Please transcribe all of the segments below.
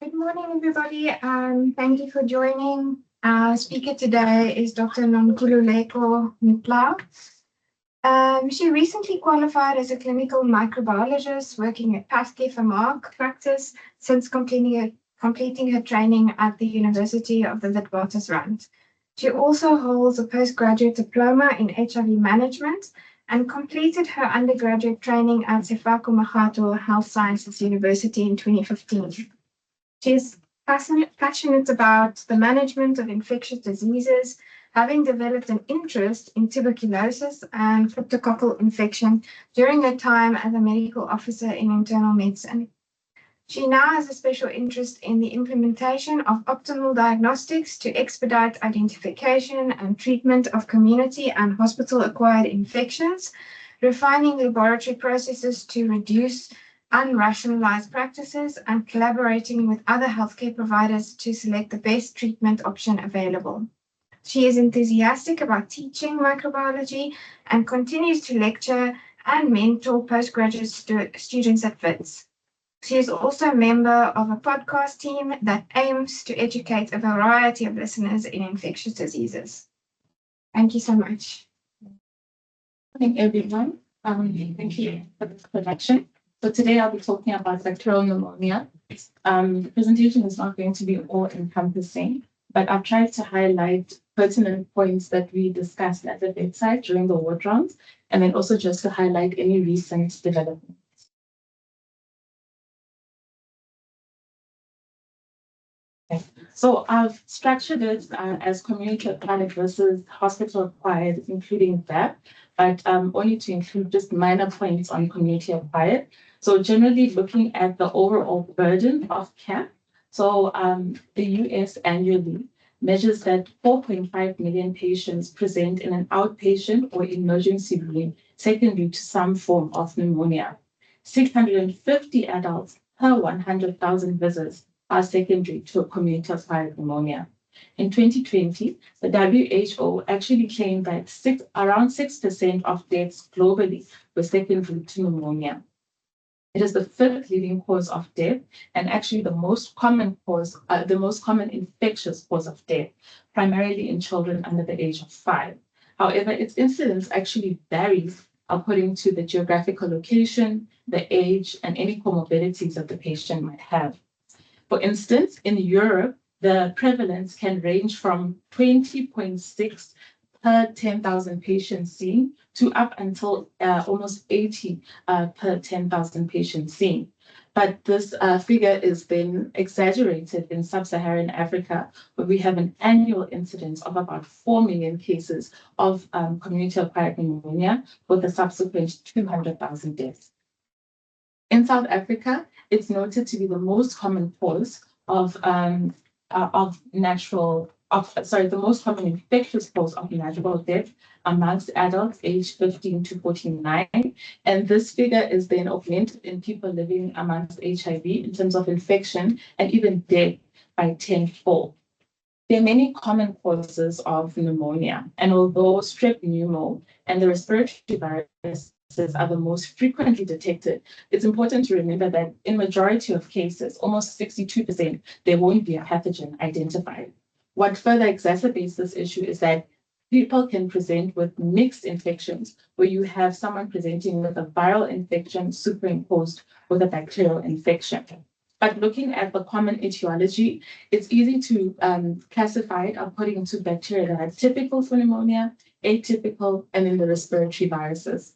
Good morning, everybody. Thank you for joining. Our speaker today is Dr. Nonkululeko Mntla. She recently qualified as a clinical microbiologist working at PathCare Vermaak practice since completing her training at the University of the Witwatersrand. She also holds a postgraduate diploma in HIV Management and completed her undergraduate training at Sefako Makgatho Health Sciences University in 2015. She is passionate about the management of infectious diseases, having developed an interest in tuberculosis and cryptococcal infection during her time as a medical officer in internal medicine. She now has a special interest in the implementation of optimal diagnostics to expedite identification and treatment of community and hospital-acquired infections, refining laboratory processes to reduce unrationalized practices, and collaborating with other healthcare providers to select the best treatment option available. She is enthusiastic about teaching microbiology and continues to lecture and mentor postgraduate students at WITS. She is also a member of a podcast team that aims to educate a variety of listeners in infectious diseases. Thank you so much. Good morning, everyone. Thank you for the introduction. So today I'll be talking about bacterial pneumonia. The presentation is not going to be all-encompassing, but I've tried to highlight pertinent points that we discussed at the bedside during the ward rounds, and then also just to highlight any recent developments. Okay. So I've structured it as community-acquired versus hospital-acquired, including that, but only to include just minor points on community-acquired. So generally looking at the overall burden of care. So the US annually measures that 4.5 million patients present in an outpatient or emergency room secondary to some form of pneumonia. 650 adults per 100,000 visits are secondary to a community-acquired pneumonia. In 2020, the WHO actually claimed that around 6% of deaths globally were secondary to pneumonia. It is the fifth leading cause of death and actually the most common infectious cause of death, primarily in children under the age of 5. However, its incidence actually varies according to the geographical location, the age, and any comorbidities that the patient might have. For instance, in Europe, the prevalence can range from 20.6 per 10,000 patients seen to up until almost 80 per 10,000 patients seen. But this figure is then exaggerated in sub-Saharan Africa, where we have an annual incidence of about 4 million cases of community-acquired pneumonia, with a subsequent 200,000 deaths. In South Africa, it's noted to be the most common cause the most common infectious cause of natural death amongst adults aged 15 to 49. And this figure is then augmented in people living amongst HIV in terms of infection and even death by 10-fold. There are many common causes of pneumonia, and although strep pneumo and the respiratory virus are the most frequently detected, it's important to remember that in majority of cases, almost 62%, there won't be a pathogen identified. What further exacerbates this issue is that people can present with mixed infections, where you have someone presenting with a viral infection superimposed with a bacterial infection. But looking at the common etiology, it's easy to classify it according to bacteria that are typical for pneumonia, atypical, and then the respiratory viruses.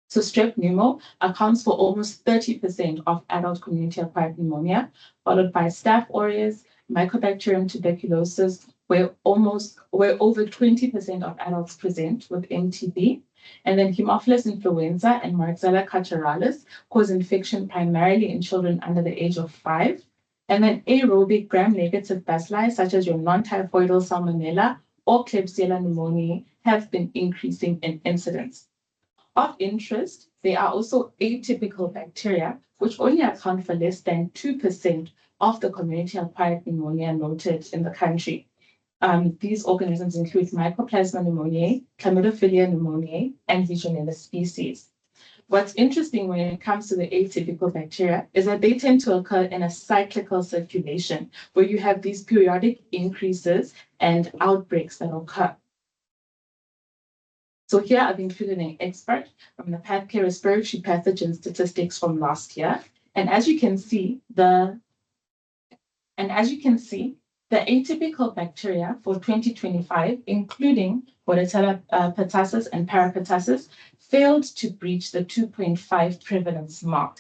So strep pneumo accounts for almost 30% of adult community-acquired pneumonia, followed by Staph aureus, Mycobacterium tuberculosis, where over 20% of adults present with MTB, and then Haemophilus influenza and Marxella catarrhalis cause infection primarily in children under the age of 5, and then aerobic gram-negative bacilli such as your non-typhoidal salmonella or Klebsiella pneumoniae have been increasing in incidence. Of interest, there are also atypical bacteria, which only account for less than 2% of the community-acquired pneumonia noted in the country. These organisms include Mycoplasma pneumoniae, Chlamydophila pneumoniae, and Legionella species. What's interesting when it comes to the atypical bacteria is that they tend to occur in a cyclical circulation, where you have these periodic increases and outbreaks that occur. So here I've included an expert from the PathCare Respiratory Pathogen Statistics from last year. And as you can see, the atypical bacteria for 2025, including Bordetella pertussis and parapertussis, failed to breach the 2.5 prevalence mark.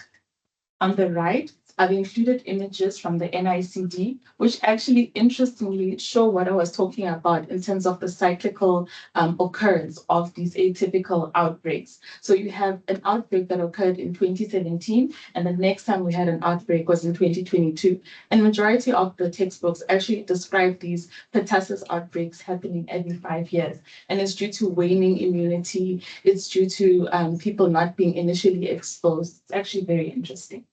On the right, I've included images from the NICD, which actually interestingly show what I was talking about in terms of the cyclical occurrence of these atypical outbreaks. So you have an outbreak that occurred in 2017, and the next time we had an outbreak was in 2022. And majority of the textbooks actually describe these pertussis outbreaks happening every 5 years. And it's due to waning immunity. It's due to people not being initially exposed. It's actually very interesting.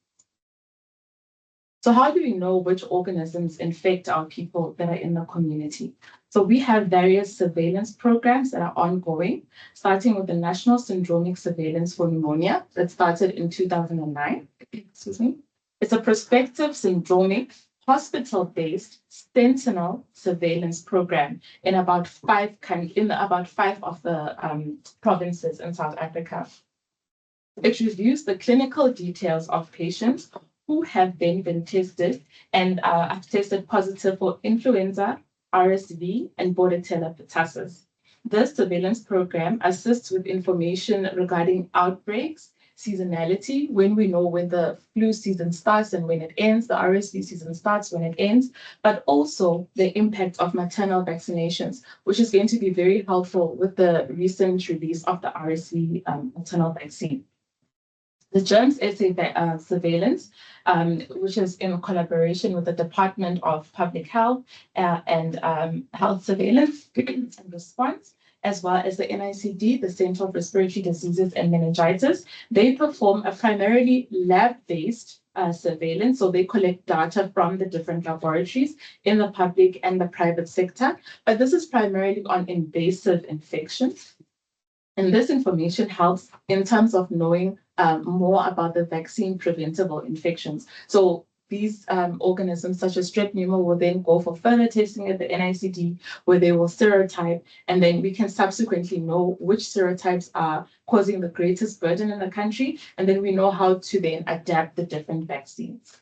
So how do we know which organisms infect our people that are in the community? So we have various surveillance programs that are ongoing, starting with the National Syndromic Surveillance for Pneumonia that started in 2009. Excuse me. It's a prospective syndromic hospital-based sentinel surveillance program in about five of the provinces in South Africa. It reviews the clinical details of patients who have then been tested and have tested positive for influenza, RSV, and Bordetella pertussis. This surveillance program assists with information regarding outbreaks, seasonality, when we know when the flu season starts and when it ends, the RSV season starts when it ends, but also the impact of maternal vaccinations, which is going to be very helpful with the recent release of the RSV maternal vaccine. The germs assay surveillance, which is in collaboration with the Department of Public Health and Health Surveillance and Response, as well as the NICD, the Center of Respiratory Diseases and Meningitis. They perform a primarily lab-based surveillance, so they collect data from the different laboratories in the public and the private sector, but this is primarily on invasive infections. And this information helps in terms of knowing more about the vaccine preventable infections. So these organisms such as strep pneumo will then go for further testing at the NICD, where they will serotype, and then we can subsequently know which serotypes are causing the greatest burden in the country, and then we know how to then adapt the different vaccines.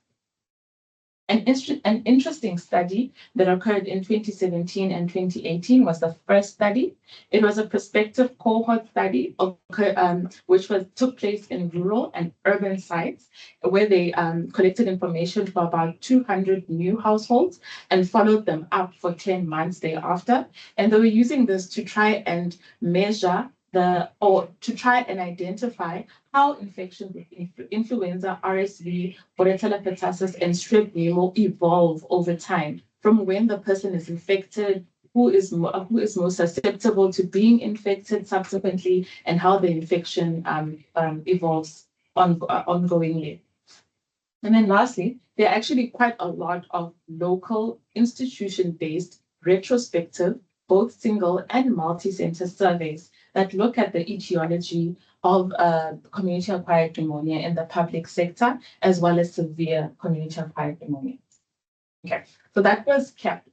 An interesting study that occurred in 2017 and 2018 was the first study. It was a prospective cohort study which took place in rural and urban sites, where they collected information for about 200 new households and followed them up for 10 months thereafter. And they were using this to try and measure to try and identify how infections with influenza, RSV, Bordetella pertussis, and strep pneumo evolve over time from when the person is infected, who is most susceptible to being infected subsequently, and how the infection evolves ongoingly. And then lastly, there are actually quite a lot of local institution-based retrospective, both single and multi-center surveys that look at the etiology of community-acquired pneumonia in the public sector, as well as severe community-acquired pneumonia. Okay, so that was CAP.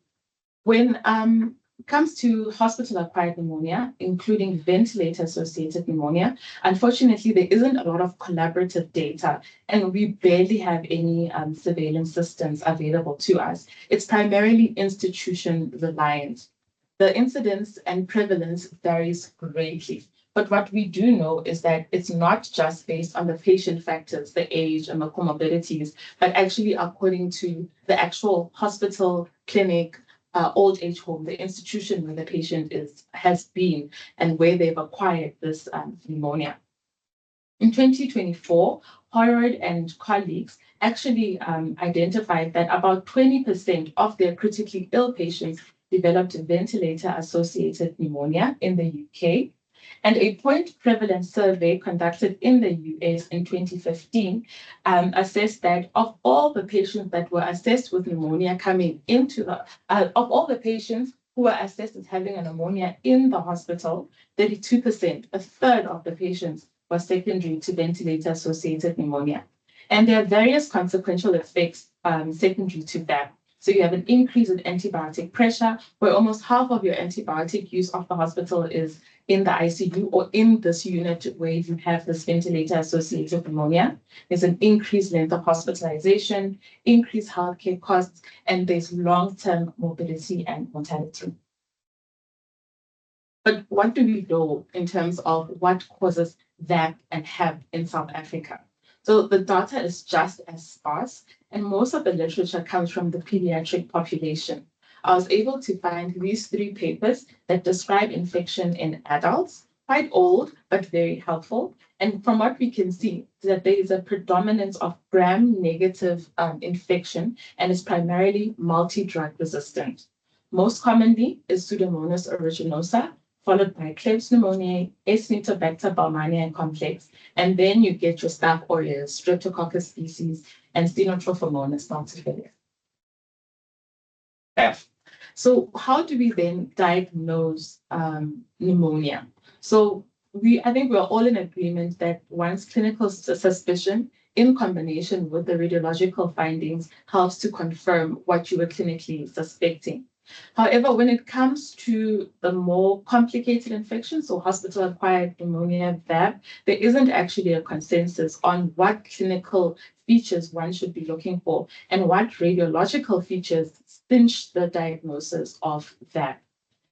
When it comes to hospital-acquired pneumonia, including ventilator-associated pneumonia, unfortunately, there isn't a lot of collaborative data, and we barely have any surveillance systems available to us. It's primarily institution-reliant. The incidence and prevalence varies greatly. But what we do know is that it's not just based on the patient factors, the age and the comorbidities, but actually according to the actual hospital, clinic, old age home, the institution where the patient has been and where they've acquired this pneumonia. In 2024, Horrod and colleagues actually identified that about 20% of their critically ill patients developed ventilator-associated pneumonia in the UK. And a point prevalence survey conducted in the US in 2015 assessed that of all the patients that were assessed with pneumonia coming into of all the patients who were assessed as having a pneumonia in the hospital, 32%, a third of the patients was secondary to ventilator-associated pneumonia. And there are various consequential effects secondary to that. So you have an increase in antibiotic pressure, where almost half of your antibiotic use of the hospital is in the ICU or in this unit where you have this ventilator-associated pneumonia. There's an increased length of hospitalization, increased healthcare costs, and there's long-term morbidity and mortality. But what do we know in terms of what causes VAP and HAP in South Africa? So the data is just as sparse, and most of the literature comes from the pediatric population. I was able to find these 3 papers that describe infection in adults, quite old, but very helpful. And from what we can see, that there is a predominance of gram-negative infection, and is primarily multi-drug resistant. Most commonly is Pseudomonas aeruginosa, followed by Klebsiella pneumoniae, Acinetobacter baumannii complex, and then you get your Staph aureus, Streptococcus species, and Stenotrophomonas multifida. So how do we then diagnose pneumonia? So I think we're all in agreement that once clinical suspicion in combination with the radiological findings helps to confirm what you were clinically suspecting. However, when it comes to the more complicated infections, so hospital-acquired pneumonia, VAP, there isn't actually a consensus on what clinical features one should be looking for and what radiological features cinch the diagnosis of VAP.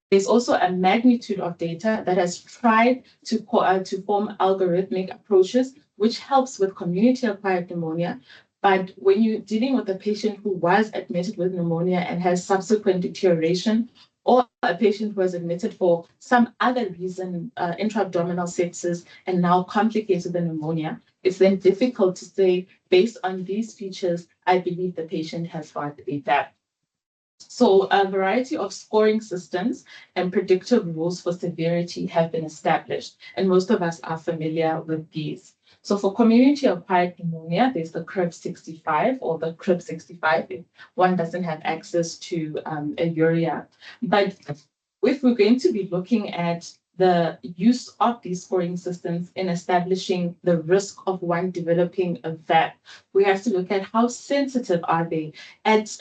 There's also a magnitude of data that has tried to form algorithmic approaches, which helps with community-acquired pneumonia. But when you're dealing with a patient who was admitted with pneumonia and has subsequent deterioration, or a patient who was admitted for some other reason, intra-abdominal sepsis, and now complicated the pneumonia, it's then difficult to say, based on these features, I believe the patient has got a VAP. So a variety of scoring systems and predictive rules for severity have been established, and most of us are familiar with these. So for community-acquired pneumonia, there's the CRIB-65 or the CRIB-65 if one doesn't have access to a urea. But if we're going to be looking at the use of these scoring systems in establishing the risk of one developing a VAP, we have to look at how sensitive are they at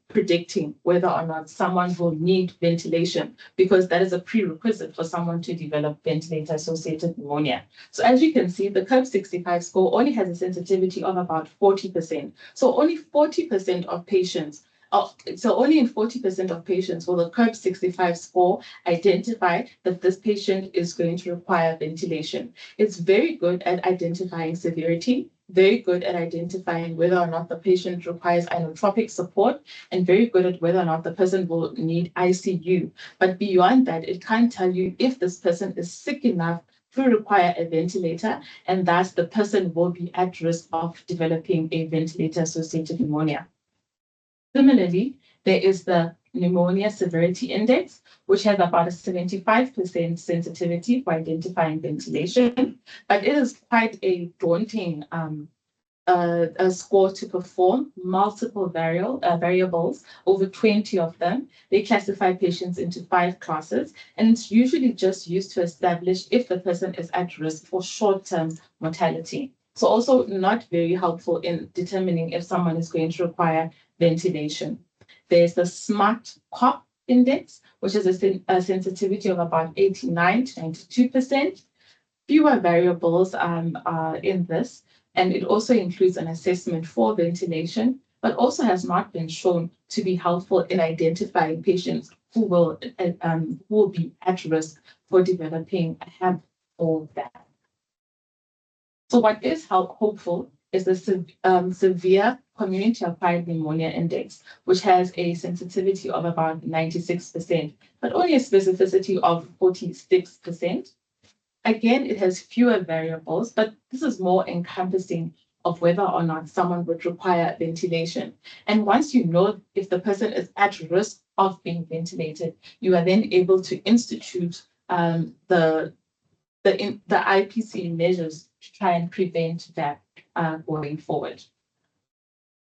predicting whether or not someone will need ventilation, because that is a prerequisite for someone to develop ventilator-associated pneumonia. So as you can see, the CRIB-65 score only has a sensitivity of about 40%. So only 40% of patients only in 40% of patients will the CRIB-65 score identify that this patient is going to require ventilation. It's very good at identifying severity, very good at identifying whether or not the patient requires inotropic support, and very good at whether or not the person will need ICU. But beyond that, it can't tell you if this person is sick enough to require a ventilator, and thus the person will be at risk of developing a ventilator-associated pneumonia. Similarly, there is the Pneumonia Severity Index, which has about a 75% sensitivity for identifying ventilation, but it is quite a daunting a score to perform, multiple variables, over 20 of them. They classify patients into 5 classes, and it's usually just used to establish if the person is at risk for short-term mortality. So also not very helpful in determining if someone is going to require ventilation. There's the SMART COP index, which is a sensitivity of about 89 to 92%. Fewer variables in this, and it also includes an assessment for ventilation, but also has not been shown to be helpful in identifying patients who will be at risk for developing a HAP or VAP. So what is hopeful is the severe community-acquired pneumonia index, which has a sensitivity of about 96%, but only a specificity of 46%. Again, it has fewer variables, but this is more encompassing of whether or not someone would require ventilation. And once you know if the person is at risk of being ventilated, you are then able to institute the IPC measures to try and prevent that going forward.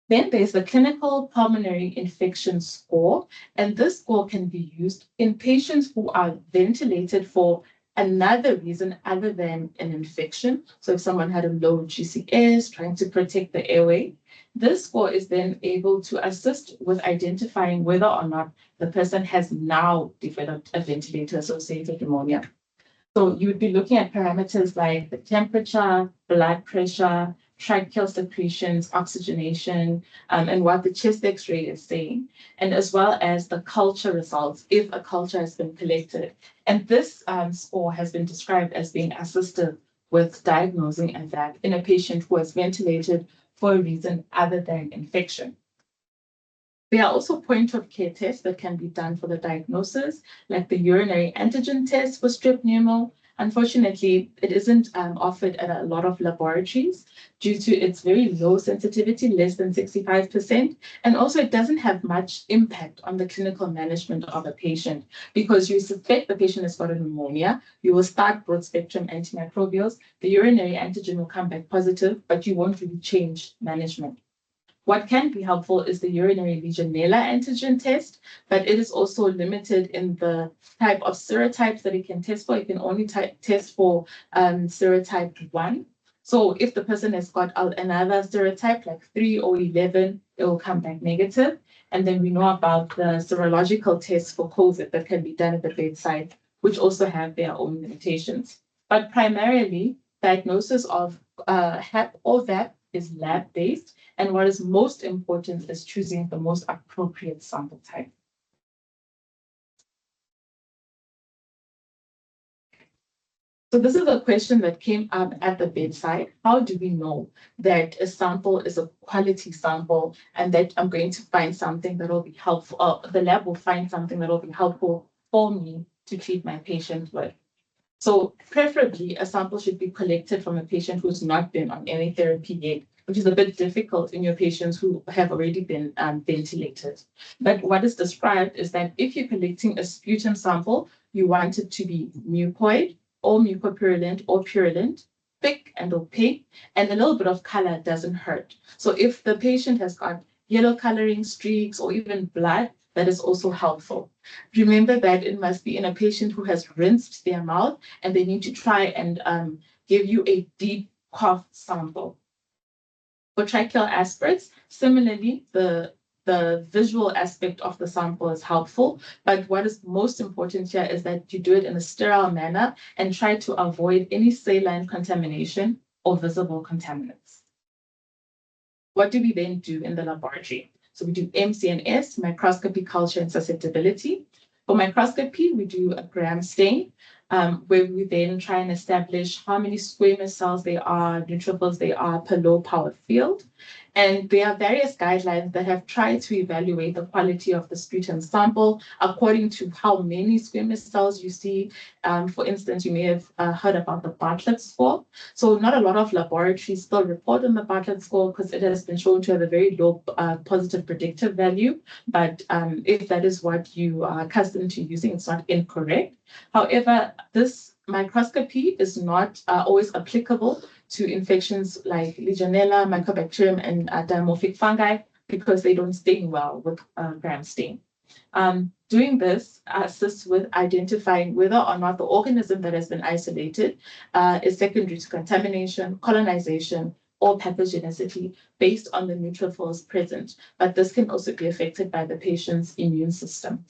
Then there's the Clinical Pulmonary Infection Score, and this score can be used in patients who are ventilated for another reason other than an infection. So if someone had a low GCS, trying to protect the airway, this score is then able to assist with identifying whether or not the person has now developed a ventilator-associated pneumonia. So you would be looking at parameters like the temperature, blood pressure, tracheal secretions, oxygenation, and what the chest X-ray is saying, and as well as the culture results if a culture has been collected. And this score has been described as being assistive with diagnosing a VAC in a patient who was ventilated for a reason other than infection. There are also point-of-care tests that can be done for the diagnosis, like the urinary antigen test for strep pneumo. Unfortunately, it isn't offered at a lot of laboratories due to its very low sensitivity, less than 65%. And also it doesn't have much impact on the clinical management of a patient because you suspect the patient has got a pneumonia. You will start broad spectrum antimicrobials. The urinary antigen will come back positive, but you won't really change management. What can be helpful is the urinary Legionella antigen test, but it is also limited in the type of serotypes that it can test for. It can only test for serotype 1. So if the person has got another serotype like 3 or 11, it will come back negative. And then we know about the serological tests for COVID that can be done at the bedside, which also have their own limitations. But primarily, diagnosis of HAP or VAP is lab-based, and what is most important is choosing the most appropriate sample type. So this is a question that came up at the bedside. How do we know that a sample is a quality sample and that I'm going to find something that will be helpful, the lab will find something that will be helpful for me to treat my patient with? So preferably a sample should be collected from a patient who's not been on any therapy yet, which is a bit difficult in your patients who have already been ventilated. But what is described is that if you're collecting a sputum sample, you want it to be mucoid or mucopurulent or purulent, thick and opaque, and a little bit of color doesn't hurt. So if the patient has got yellow coloring streaks or even blood, that is also helpful. Remember that it must be in a patient who has rinsed their mouth and they need to try and give you a deep cough sample. For tracheal aspirates, similarly, the visual aspect of the sample is helpful, but what is most important here is that you do it in a sterile manner and try to avoid any saline contamination or visible contaminants. What do we then do in the laboratory? So we do MCNS, microscopy, culture, and susceptibility. For microscopy, we do a gram stain, where we then try and establish how many squamous cells there are, neutrophils there are per low power field. And there are various guidelines that have tried to evaluate the quality of the sputum sample according to how many squamous cells you see. For instance, you may have heard about the Bartlett score. So not a lot of laboratories still report on the Bartlett score because it has been shown to have a very low positive predictive value. But if that is what you are accustomed to using, it's not incorrect. However, this microscopy is not always applicable to infections like Legionella, Mycobacterium, and dimorphic fungi because they don't stain well with gram stain. Doing this assists with identifying whether or not the organism that has been isolated is secondary to contamination, colonization, or pathogenicity based on the neutrophils present. But this can also be affected by the patient's immune system.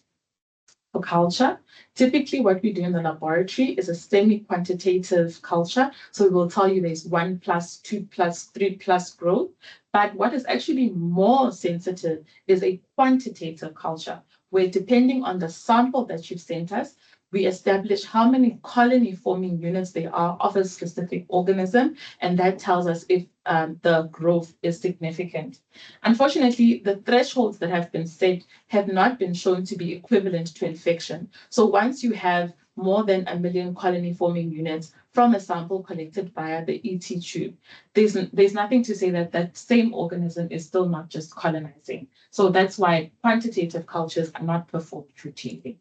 For culture, typically what we do in the laboratory is a semi-quantitative culture. So we will tell you there's 1+, 2+, 3+ growth. But what is actually more sensitive is a quantitative culture, where depending on the sample that you've sent us, we establish how many colony-forming units there are of a specific organism, and that tells us if the growth is significant. Unfortunately, the thresholds that have been set have not been shown to be equivalent to infection. So once you have more than 1 million colony-forming units from a sample collected via the ET tube, there's nothing to say that that same organism is still not just colonizing. So that's why quantitative cultures are not performed routinely.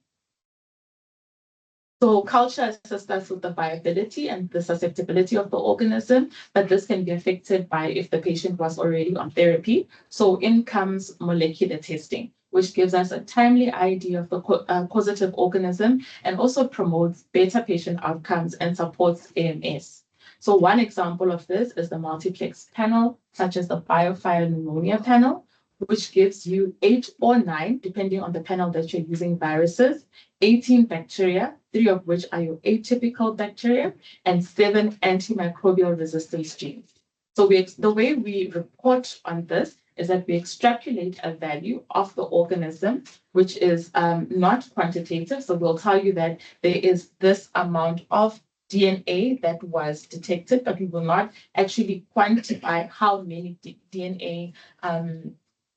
So culture assists us with the viability and the susceptibility of the organism, but this can be affected by if the patient was already on therapy. So in comes molecular testing, which gives us a timely ID of the causative organism and also promotes better patient outcomes and supports AMS. So one example of this is the multiplex panel, such as the biofire pneumonia panel, which gives you 8 or 9, depending on the panel that you're using, viruses, 18 bacteria, 3 of which are your atypical bacteria, and 7 antimicrobial resistance genes. So the way we report on this is that we extrapolate a value of the organism, which is not quantitative. So we'll tell you that there is this amount of DNA that was detected, but we will not actually quantify how many DNA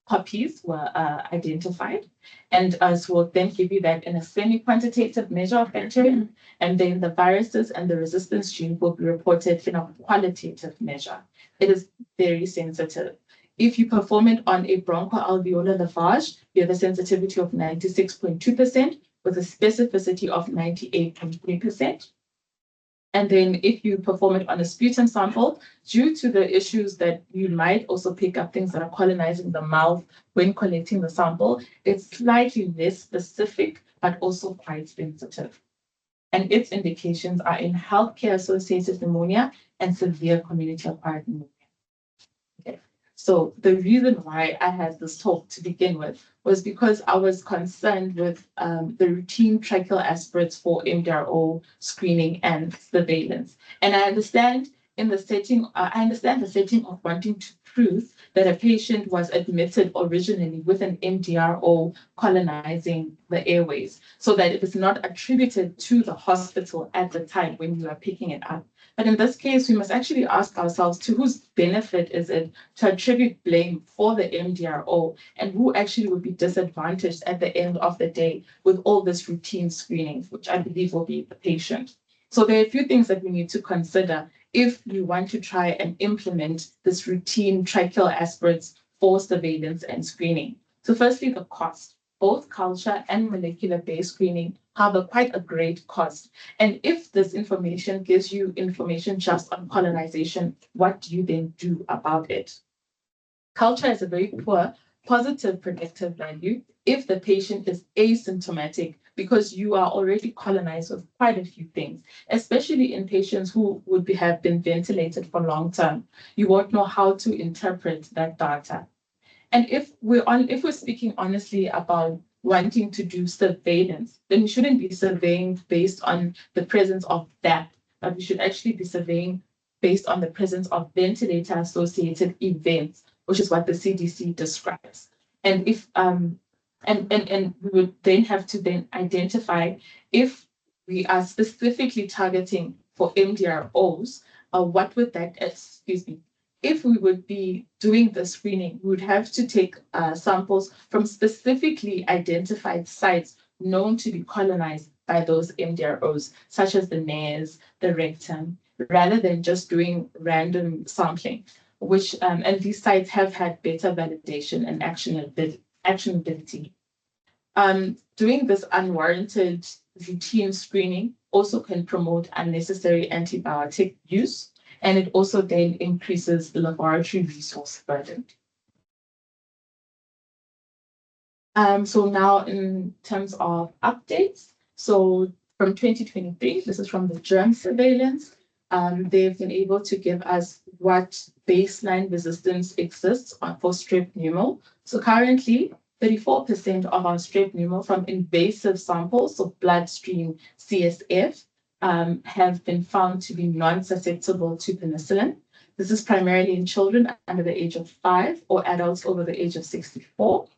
copies were identified. And so we'll then give you that in a semi-quantitative measure of bacteria, and then the viruses and the resistance gene will be reported in a qualitative measure. It is very sensitive. If you perform it on a bronchoalveolar lavage, you have a sensitivity of 96.2% with a specificity of 98.3%. And then if you perform it on a sputum sample, due to the issues that you might also pick up things that are colonizing the mouth when collecting the sample, it's slightly less specific, but also quite sensitive. And its indications are in healthcare-associated pneumonia and severe community-acquired pneumonia. Okay. So the reason why I had this talk to begin with was because I was concerned with the routine tracheal aspirates for MDRO screening and surveillance. And I understand the setting of wanting to prove that a patient was admitted originally with an MDRO colonizing the airways, so that it is not attributed to the hospital at the time when you are picking it up. But in this case, we must actually ask ourselves, to whose benefit is it to attribute blame for the MDRO, and who actually would be disadvantaged at the end of the day with all this routine screening, which I believe will be the patient. So there are a few things that we need to consider if we want to try and implement this routine tracheal aspirates for surveillance and screening. So firstly, the cost. Both culture and molecular-based screening have quite a great cost. And if this information gives you information just on colonization, what do you then do about it? Culture has a very poor positive predictive value if the patient is asymptomatic, because you are already colonized with quite a few things, especially in patients who have been ventilated for long term. You won't know how to interpret that data. And if we're speaking honestly about wanting to do surveillance, then we shouldn't be surveying based on the presence of that, but we should actually be surveying based on the presence of ventilator-associated events, which is what the CDC describes. And if and we would then have to then identify if we are specifically targeting for MDROs, what would that, if we would be doing the screening, we would have to take samples from specifically identified sites known to be colonized by those MDROs, such as the nares, the rectum, rather than just doing random sampling, which and these sites have had better validation and actionability. Doing this unwarranted routine screening also can promote unnecessary antibiotic use, and it also then increases the laboratory resource burden. So now in terms of updates, so from 2023, this is from the germ surveillance, they've been able to give us what baseline resistance exists for strep pneumo. So currently, 34% of our strep pneumo from invasive samples, so bloodstream CSF, have been found to be non-susceptible to penicillin. This is primarily in children under the age of 5 or adults over the age of 64.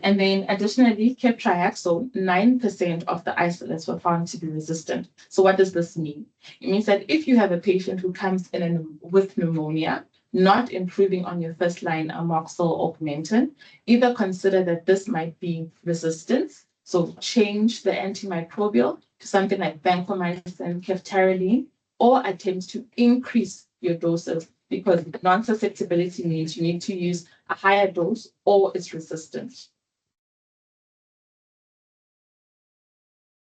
And then additionally, Keptriax, so 9% of the isolates were found to be resistant. So what does this mean? It means that if you have a patient who comes in with pneumonia, not improving on your first line amoxicillin augmentin, either consider that this might be resistance, so change the antimicrobial to something like vancomycin, ceftaroline, or attempt to increase your doses, because non-susceptibility means you need to use a higher dose or it's resistant.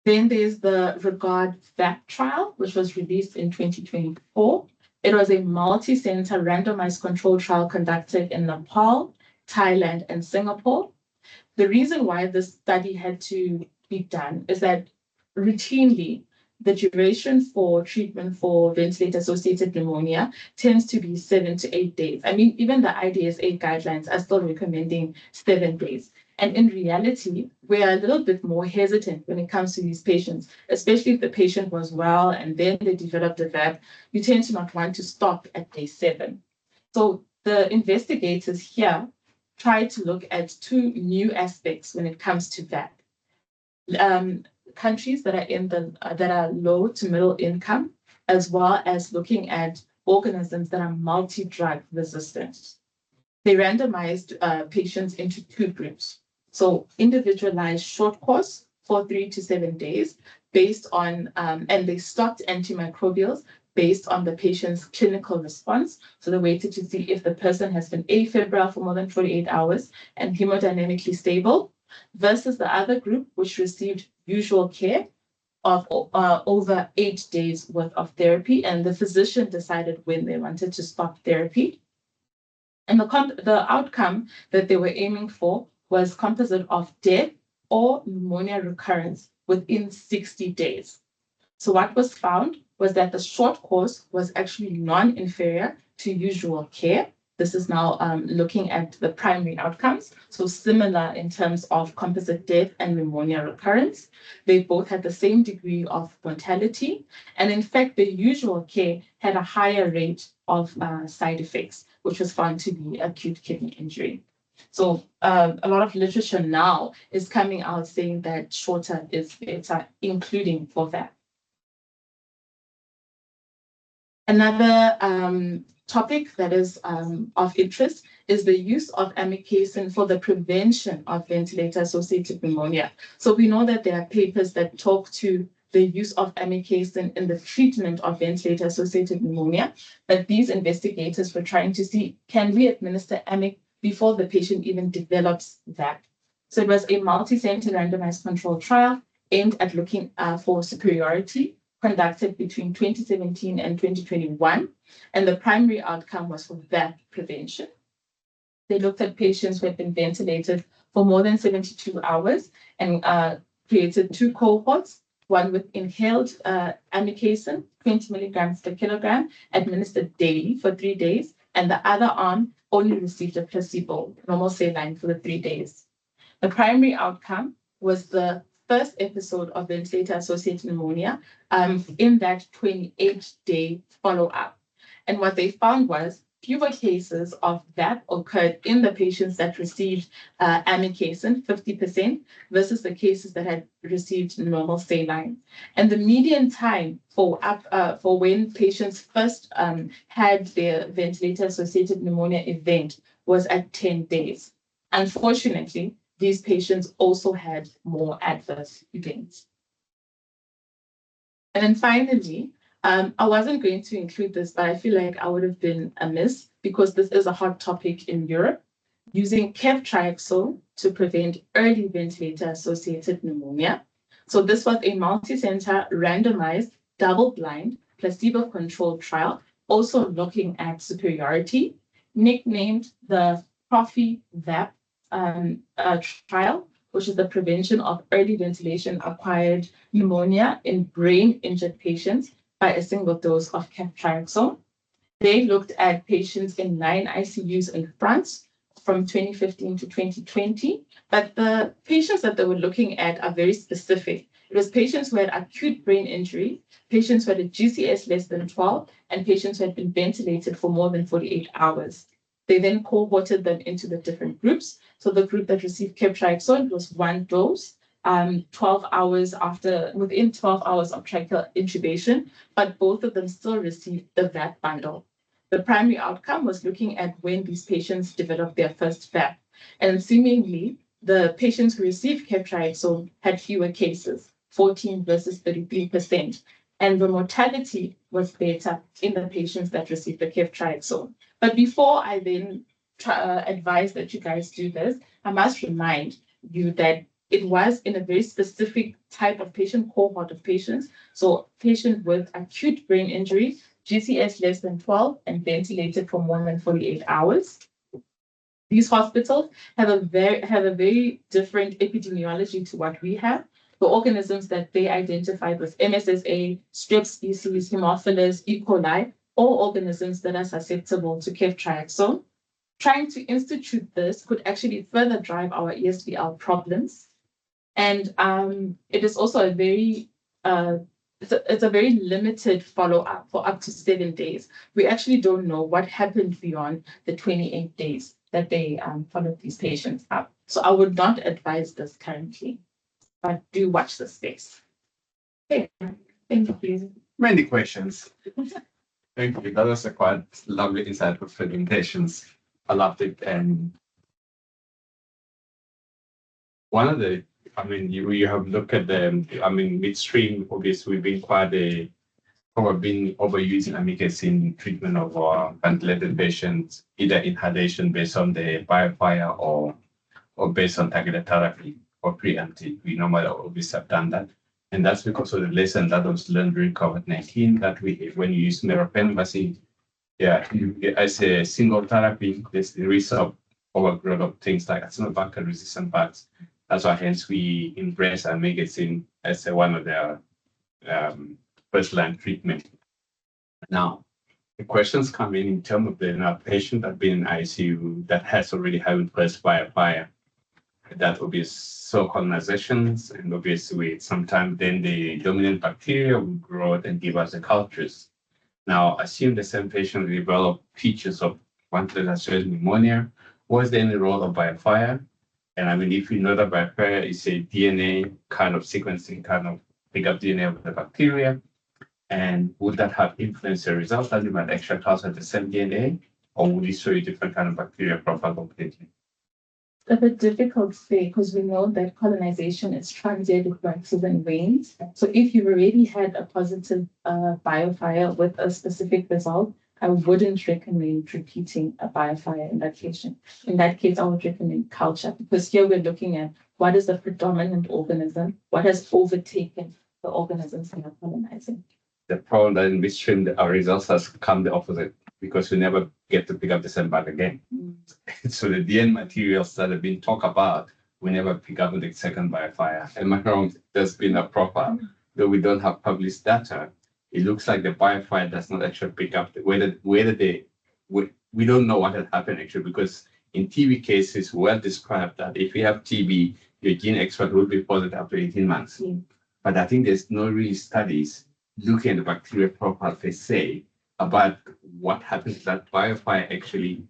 Then there's the REGARD-VAP trial, which was released in 2024. It was a multi-center randomized control trial conducted in Nepal, Thailand, and Singapore. The reason why this study had to be done is that routinely, the duration for treatment for ventilator-associated pneumonia tends to be 7 to 8 days. I mean, even the IDSA guidelines are still recommending 7 days. And in reality, we are a little bit more hesitant when it comes to these patients, especially if the patient was well and then they developed a VAP. You tend to not want to stop at day 7. So the investigators here tried to look at 2 new aspects when it comes to VAP. Countries that are that are low to middle income, as well as looking at organisms that are multi-drug resistant. They randomized patients into 2 groups. So individualized short course for 3 to 7 days based on, and they stopped antimicrobials based on the patient's clinical response. So they waited to see if the person has been afebrile for more than 48 hours and hemodynamically stable, versus the other group, which received usual care of over 8 days worth of therapy, and the physician decided when they wanted to stop therapy. And the outcome that they were aiming for was composite of death or pneumonia recurrence within 60 days. So what was found was that the short course was actually non-inferior to usual care. This is now looking at the primary outcomes. So similar in terms of composite death and pneumonia recurrence. They both had the same degree of mortality. And in fact, the usual care had a higher rate of side effects, which was found to be acute kidney injury. So a lot of literature now is coming out saying that shorter is better, including for that. Another topic that is of interest is the use of amikacin for the prevention of ventilator-associated pneumonia. So we know that there are papers that talk to the use of amikacin in the treatment of ventilator-associated pneumonia, but these investigators were trying to see, can we administer amic before the patient even develops that? So it was a multi-center randomized controlled trial aimed at looking for superiority, conducted between 2017 and 2021, and the primary outcome was for VAP prevention. They looked at patients who had been ventilated for more than 72 hours and created 2 cohorts, one with inhaled amikacin, 20 milligrams per kilogram, administered daily for 3 days, and the other arm only received a placebo, normal saline, for the 3 days. The primary outcome was the first episode of ventilator-associated pneumonia in that 28-day follow-up. And what they found was fewer cases of that occurred in the patients that received amikacin, 50%, versus the cases that had received normal saline. And the median time for when patients first had their ventilator-associated pneumonia event was at 10 days. Unfortunately, these patients also had more adverse events. And then finally, I wasn't going to include this, but I feel like I would have been amiss because this is a hot topic in Europe, using ceftriaxone to prevent early ventilator-associated pneumonia. So this was a multi-center randomized, double-blind, placebo-controlled trial, also looking at superiority, nicknamed the PROFI-VAP trial, which is the prevention of early ventilation-acquired pneumonia in brain-injured patients by a single dose of ceftriaxone. They looked at patients in 9 ICUs in France from 2015 to 2020, but the patients that they were looking at are very specific. It was patients who had acute brain injury, patients who had a GCS less than 12, and patients who had been ventilated for more than 48 hours. They then cohorted them into the different groups. So the group that received ceftriaxone was 1 dose, 12 hours within 12 hours of tracheal intubation, but both of them still received the VAP bundle. The primary outcome was looking at when these patients developed their first VAP. And seemingly, the patients who received ceftriaxone had fewer cases, 14 versus 33%. And the mortality was better in the patients that received the ceftriaxone. But before I then advise that you guys do this, I must remind you that it was in a very specific type of patient cohort of patients. So patients with acute brain injury, GCS less than 12, and ventilated for more than 48 hours. These hospitals have a very different epidemiology to what we have. The organisms that they identified with MSSA, strep species, Haemophilus, E. coli, all organisms that are susceptible to ceftriaxone. Trying to institute this could actually further drive our ESBL problems. And it is also a very it's a very limited follow-up for up to 7 days. We actually don't know what happened beyond the 28 days that they followed these patients up. So I would not advise this currently, but do watch the space. Okay. Thank you. Many questions. Thank you. That was a quite lovely, insightful presentations. I loved it. And one of the, you have looked at the, midstream, obviously, we've been probably been overusing amicus in treatment of ventilated patients, either inhalation based on the biofire or based on targeted therapy or preemptive. We normally always have done that. And that's because of the lesson that was learned during COVID-19 that when you use meropenem, as a single therapy, there's the risk of overgrowth of things like Acinetobacter resistant bugs. That's why hence we embrace amigacin as one of the first-line treatment. Now, the questions come in terms of the patient that been in ICU that has already having first biofire. That will be cell colonizations, and obviously sometimes then the dominant bacteria will grow and give us the cultures. Now, assume the same patient develop features of ventilator-associated pneumonia. Was there any role of biofire? And if you know that biofire is a DNA kind of sequencing, kind of pick up DNA of the bacteria, and would that have influenced the results that you might actually cause the same DNA, or would it show you different kind of bacteria profile completely? A bit difficult to say because we know that colonization is transient with waxes and veins. So if you've already had a positive biofire with a specific result, I wouldn't recommend repeating a biofire in that patient. In that case, I would recommend culture because here we're looking at what is the predominant organism, what has overtaken the organisms that are colonizing. The problem that in midstream, our results has come the opposite because we never get to pick up the same bug again. So the DNA materials that have been talked about, we never pick up the second biofire. Am I wrong? There's been a profile, though we don't have published data. It looks like the biofire does not actually pick up whether we don't know what had happened actually, because in TB cases, well described that if you have TB, your gene expert will be positive after 18 months. But I think there's no real studies looking at the bacterial profile per se about what happens to that biofire actually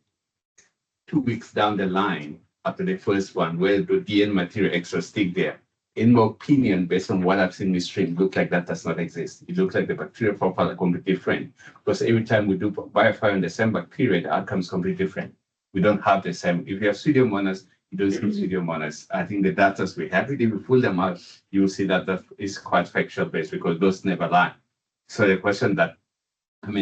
2 weeks down the line after the first one, where the DNA material extra stick there. In my opinion, based on what I've seen in the stream, look like that does not exist. It looks like the bacterial profile are completely different because every time we do biofire on the same bacteria, the outcome is completely different. We don't have the same. If you have Pseudomonas, you don't see Pseudomonas. I think the data we have, if you pull them out, you will see that that is quite factual based because those never lie. So the question that,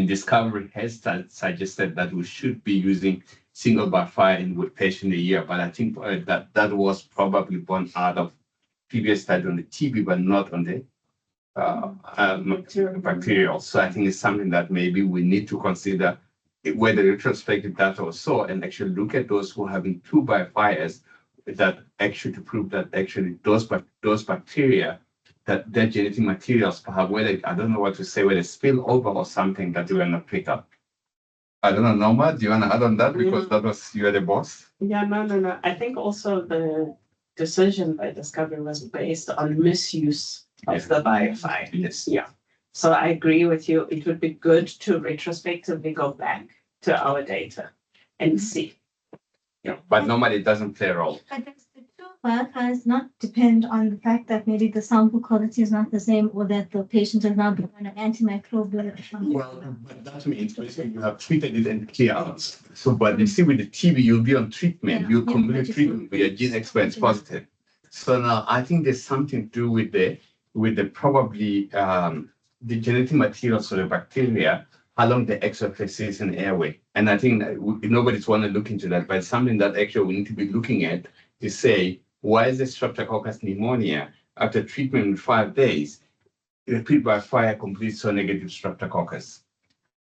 Discovery has suggested that we should be using single biofire in with patient a year, but I think that was probably born out of previous study on the TB, but not on the bacterial. So I think it's something that maybe we need to consider whether retrospective data or so, and actually look at those who are having 2 biofires that actually to prove that actually those bacteria, that their genetic materials, perhaps whether, I don't know what to say, whether spill over or something that you will not pick up. I don't know, Norma, do you want to add on that? Because that was, you are the boss. Yeah, no. I think also the decision by Discovery was based on misuse of the biofire. Yes. Yeah. So I agree with you. It would be good to retrospectively go back to our data and see. Yeah, but normally it doesn't play a role. But does the 2 biofires not depend on the fact that maybe the sample quality is not the same, or that the patient has now been on an antimicrobial? Well, but that means basically you have treated it and clear out. So, but you see with the TB, you'll be on treatment. You'll complete treatment with your gene expert is positive. So now I think there's something to do with the probably the genetic materials of the bacteria along the exophysis and airway. And I think that nobody's want to look into that, but it's something that actually we need to be looking at to say, why is the Streptococcus pneumonia after treatment in 5 days, repeat biofire completes so negative Streptococcus?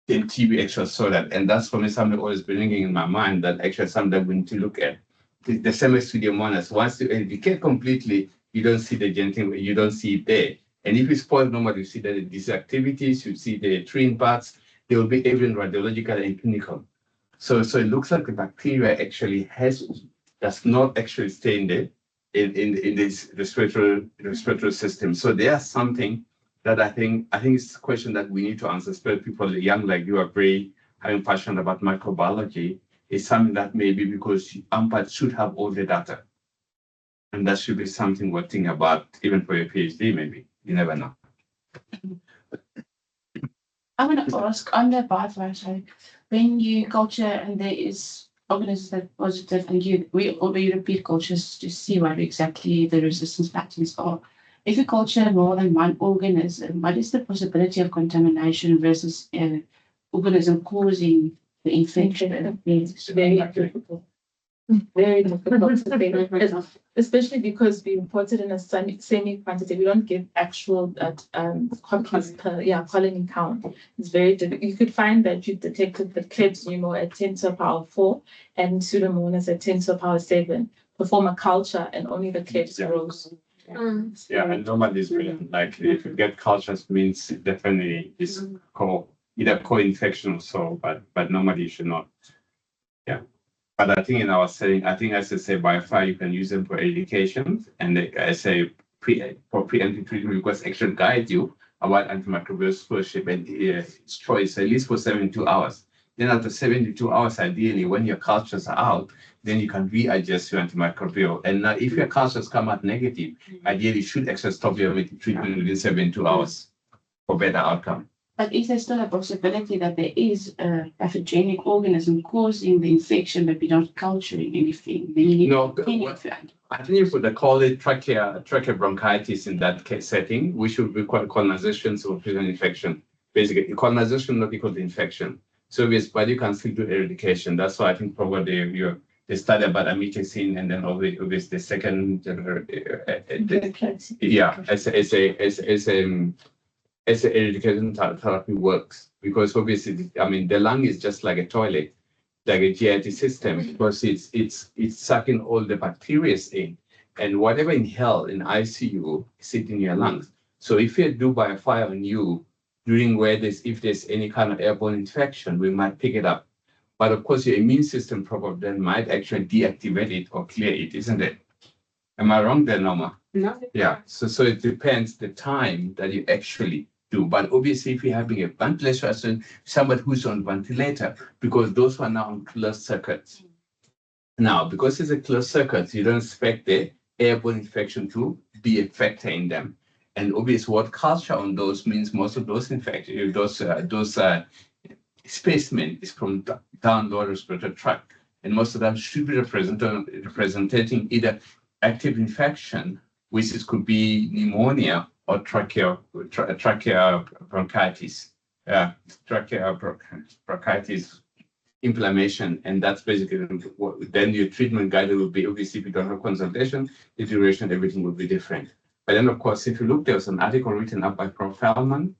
then TB actually saw that. And that's for me something always bringing in my mind that actually something we need to look at. The same as Pseudomonas. Once you eradicate completely, you don't see the genting, you don't see it there. And if you spoil normally, you see the disease activities, you see the tree parts, they will be even radiological and clinical. So it looks like the bacteria actually does not actually stay in this respiratory system. So there's something that I think it's a question that we need to answer, especially people young like you are very having passion about microbiology. Is something that maybe because UMPAT should have all the data. And that should be something we're thinking about even for your PhD, maybe. You never know. I want to ask on the biovirus, when you culture and there is organisms that are positive and you repeat cultures to see what exactly the resistance patterns are. If you culture more than one organism, what is the possibility of contamination versus an organism causing the infection? It's very difficult. Very difficult to say, especially because we import it in a semi-quantity. We don't give actual copies per colony count. It's very difficult. You could find that you detected the Klebs pneumo at 10 to the power 4 and Pseudomonas at 10 to the power 7. Perform a culture and only the Klebs rose. Yeah, and normally it's very unlikely. If you get cultures, means definitely it's either co-infection or so, but normally you should not. Yeah. But I think in our setting, I think as I say, biofire, you can use them for education and I say for preemptive treatment because actually guide you about antimicrobial stewardship and its choice at least for 72 hours. Then after 72 hours, ideally, when your cultures are out, then you can readjust your antimicrobial. And now if your cultures come out negative, ideally you should actually stop your treatment within 72 hours for better outcome. But is there still a possibility that there is a pathogenic organism causing the infection but we're not culturing anything? Then you need I think if we call it trachea bronchitis in that case setting, we should require colonization to prevent infection. Basically, colonization not equal to infection. So yes, but you can still do eradication. That's why I think probably they study about amikacin and then obviously the second as a eradication therapy works because obviously, I mean, the lung is just like a toilet, like a GIT system, because it's sucking all the bacteria in, and whatever inhale in ICU sit in your lungs. So if you do biofire on you during if there's any kind of airborne infection, we might pick it up. But of course, your immune system probably then might actually deactivate it or clear it, isn't it? Am I wrong there, Norma? No. Yeah. So it depends the time that you actually do. But obviously, if you're having a ventilation, somebody who's on ventilator, because those are now on closed circuits. Now, because it's a closed circuit, you don't expect the airborne infection to be a factor in them. And obviously, what culture on those means most of those infections, those specimen is from down lower respiratory tract, and most of them should be representing either active infection, which could be pneumonia or trachea bronchitis, bronchitis inflammation, and that's basically then your treatment guidance will be obviously if you don't have consultation, the duration, everything will be different. But then of course, if you look, there was an article written up by Prof. Feldman.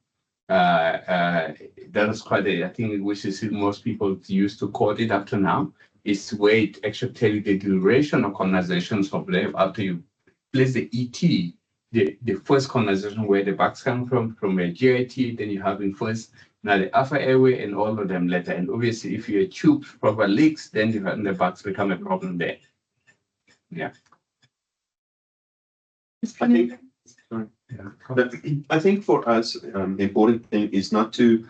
That was quite I think which is most people used to quote it up to now, is where it actually tell you the duration of colonizations of life after you place the ET, the first colonization where the bugs come from a GIT, then you have in first now the upper airway and all of them later. And obviously if your tube proper leaks, then the bugs become a problem there. Yeah. I think for us, the important thing is not to,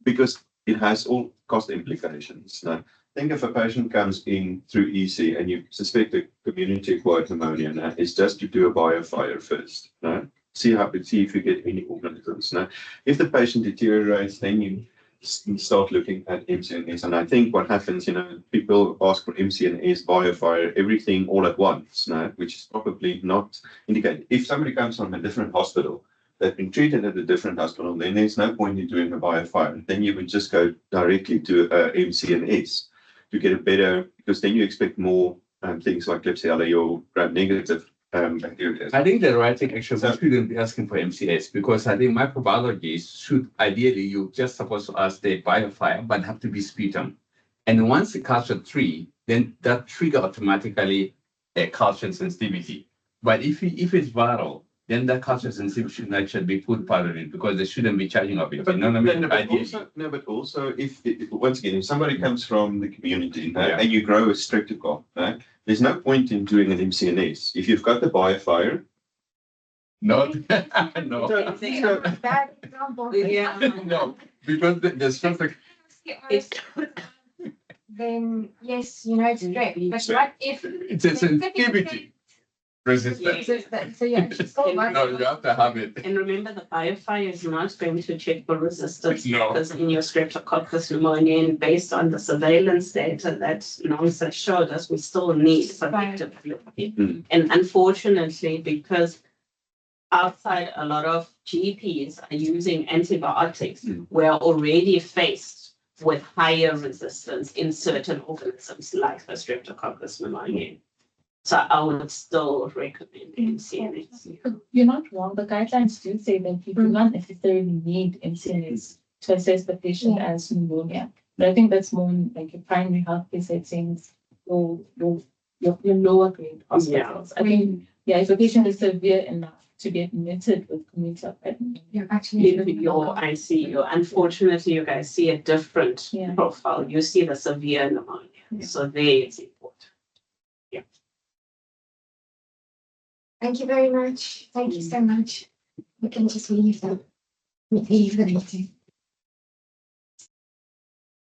because it has all cost implications. Now, think if a patient comes in through EC and you suspect a community-acquired pneumonia, now, it's just to do a biofire first. No? See if you get any organisms. Now, if the patient deteriorates, then you start looking at MC&S. And I think what happens, people ask for MC&S, biofire, everything all at once, which is probably not indicated. If somebody comes from a different hospital, they've been treated at a different hospital, then there's no point in doing a biofire. Then you would just go directly to MC&S to get a better, because then you expect more things like Klebsiella or gram-negative bacteria. I think the right thing actually we shouldn't be asking for MCS because I think microbiologists should ideally you just supposed to ask the biofile, but have to be sputum. And once you culture 3, then that trigger automatically a culture sensitivity. But if it's viral, then that culture sensitivity should actually be put part of it because they shouldn't be charging of it. But, You know what I mean? but also if once again, if somebody comes from the community Yeah. and you grow a streptococcal, there's no point in doing an MCNS. If you've got the biofire, No, no, Bad example. Yeah. no, because there's just a It's, Then yes, you know it's strep. But what if it's a sensitivity resistance. So yeah, she's still No, you have to have it. and remember the biofire is not going to check for resistance No. because in your streptococcus pneumonia and based on the surveillance data that Nonkululeko showed us, we still need selective Mm. And unfortunately, because outside a lot of GPs are using antibiotics, we're already faced with higher resistance in certain organisms like the streptococcus pneumonia. So I would still recommend MCNS. You're not wrong. The guidelines do say that you do not necessarily need MCNS to assess the patient as pneumonia. But I think that's more in like your primary healthcare settings or your lower grade hospitals. I think, if a patient is severe enough to be admitted with community-acquired pneumonia, you're actually In your ICU, unfortunately, you guys see a different Yeah. profile. You see the severe pneumonia. So there it's important. Thank you very much. Thank you so much. We can just leave the meeting.